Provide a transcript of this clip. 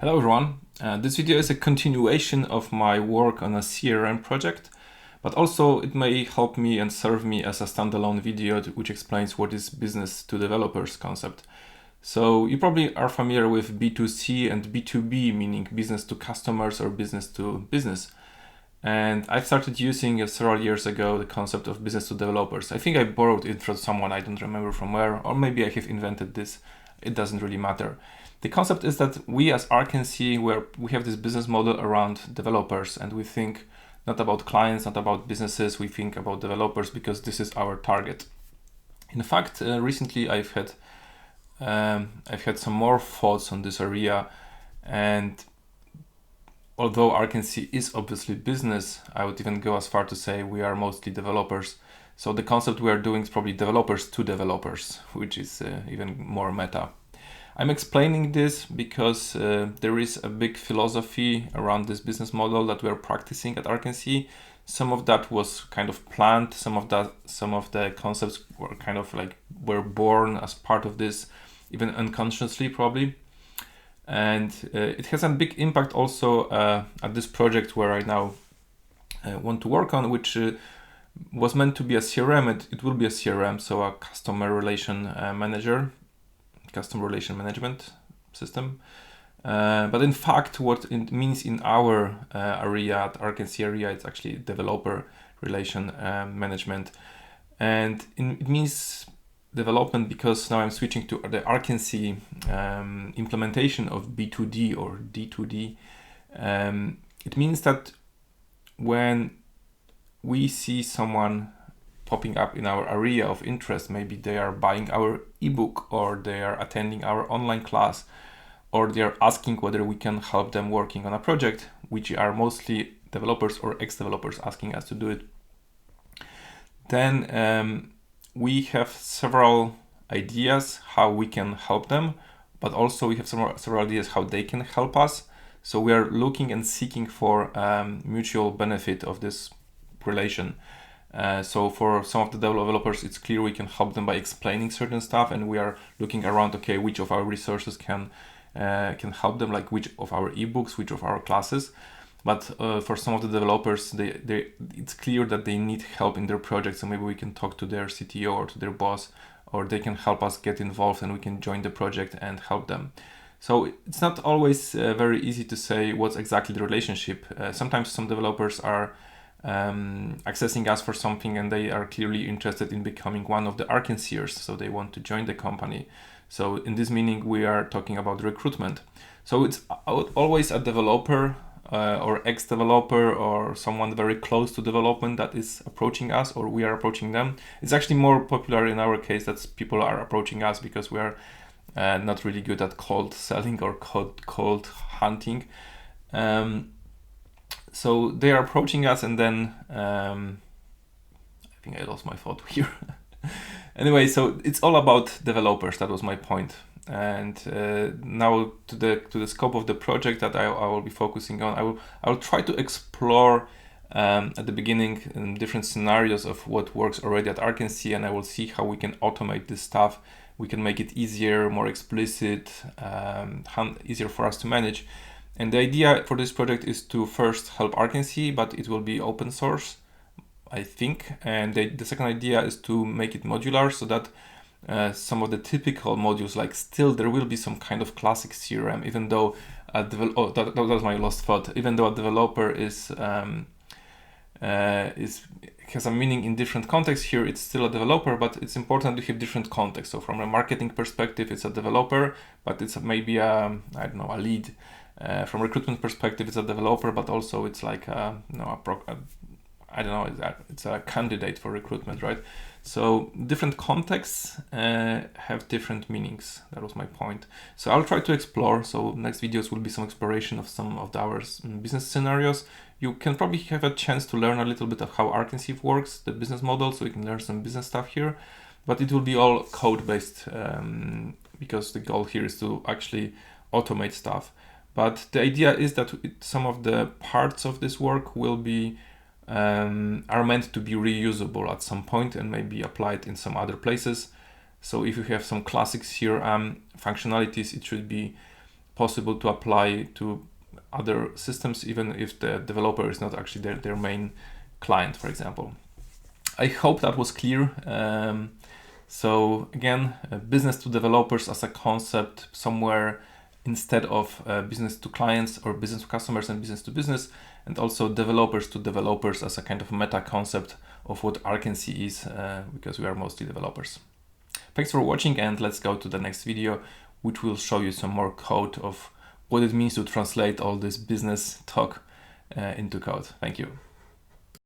Hello everyone, this video is a continuation of my work on a CRM project, but also it may help me and serve me as a standalone video which explains what is business to developers concept. So you probably are familiar with B2C and B2B, meaning business to customers or business to business. And I started using several years ago the concept of business to developers. I think I borrowed it from someone, I don't remember from where, or maybe I have invented this. It doesn't really matter. The concept is that we as Arkency, we have this business model around developers, and we think not about clients, not about businesses, we think about developers because this is our target. In fact, recently I've had some more thoughts on this area, and although Arkency is obviously business, I would even go as far to say we are mostly developers. So the concept we are doing is probably developers to developers, which is even more meta. I'm explaining this because there is a big philosophy around this business model that we are practicing at Arkency. Some of that was kind of planned. Some of the concepts were born as part of this, even unconsciously probably. And it has a big impact also at this project where I now want to work on, which was meant to be a CRM. It will be a CRM, so a customer relation management system. But in fact, what it means in our area, at Arkency area, it's actually developer relation management. And it means development because now I'm switching to the Arkency implementation of B2D or D2D. It means that when we see someone popping up in our area of interest, maybe they are buying our ebook or they are attending our online class or they are asking whether we can help them working on a project, which are mostly developers or ex-developers asking us to do it, then we have several ideas how we can help them, but also we have several ideas how they can help us. So we are looking and seeking for mutual benefit of this relation. So for some of the developers, it's clear we can help them by explaining certain stuff, and we are looking around, okay, which of our resources can help them, like which of our ebooks, which of our classes. But for some of the developers, it's clear that they need help in their project, so maybe we can talk to their CTO or to their boss, or they can help us get involved and we can join the project and help them. So it's not always very easy to say what's exactly the relationship. Sometimes some developers are accessing us for something and they are clearly interested in becoming one of the Arkencyers, so they want to join the company. So in this meaning, we are talking about recruitment. So it's always a developer or ex-developer or someone very close to development that is approaching us, or we are approaching them. It's actually more popular in our case that people are approaching us because we are not really good at cold selling or cold hunting. So they are approaching us, and then I think I lost my thought here. Anyway, so it's all about developers. That was my point. And now to the scope of the project that I will be focusing on, I will try to explore at the beginning different scenarios of what works already at Arkency, and I will see how we can automate this stuff. We can make it easier, more explicit, easier for us to manage. And the idea for this project is to first help Arkency, but it will be open source, I think. And the second idea is to make it modular so that some of the typical modules, like still there will be some kind of classic CRM, even though that was my lost thought. Even though a developer has a meaning in different contexts, here it's still a developer, but it's important to have different contexts. So from a marketing perspective, it's a developer, but it's maybe a lead. From a recruitment perspective, it's a developer, but also it's like it's a candidate for recruitment, right? So different contexts have different meanings. That was my point. So I'll try to explore. So next videos will be some exploration of some of our business scenarios. You can probably have a chance to learn a little bit of how Arkency works, the business model, so you can learn some business stuff here. But it will be all code-based because the goal here is to actually automate stuff. But the idea is that some of the parts of this work will be are meant to be reusable at some point and maybe applied in some other places. So if you have some classic CRM functionalities, it should be possible to apply to other systems, even if the developer is not actually their main client, for example. I hope that was clear. So again, business to developers as a concept somewhere instead of business to clients or business to customers and business to business, and also developers to developers as a kind of meta concept of what Arkency is, because we are mostly developers. Thanks for watching, and let's go to the next video, which will show you some more code of what it means to translate all this business talk into code. Thank you.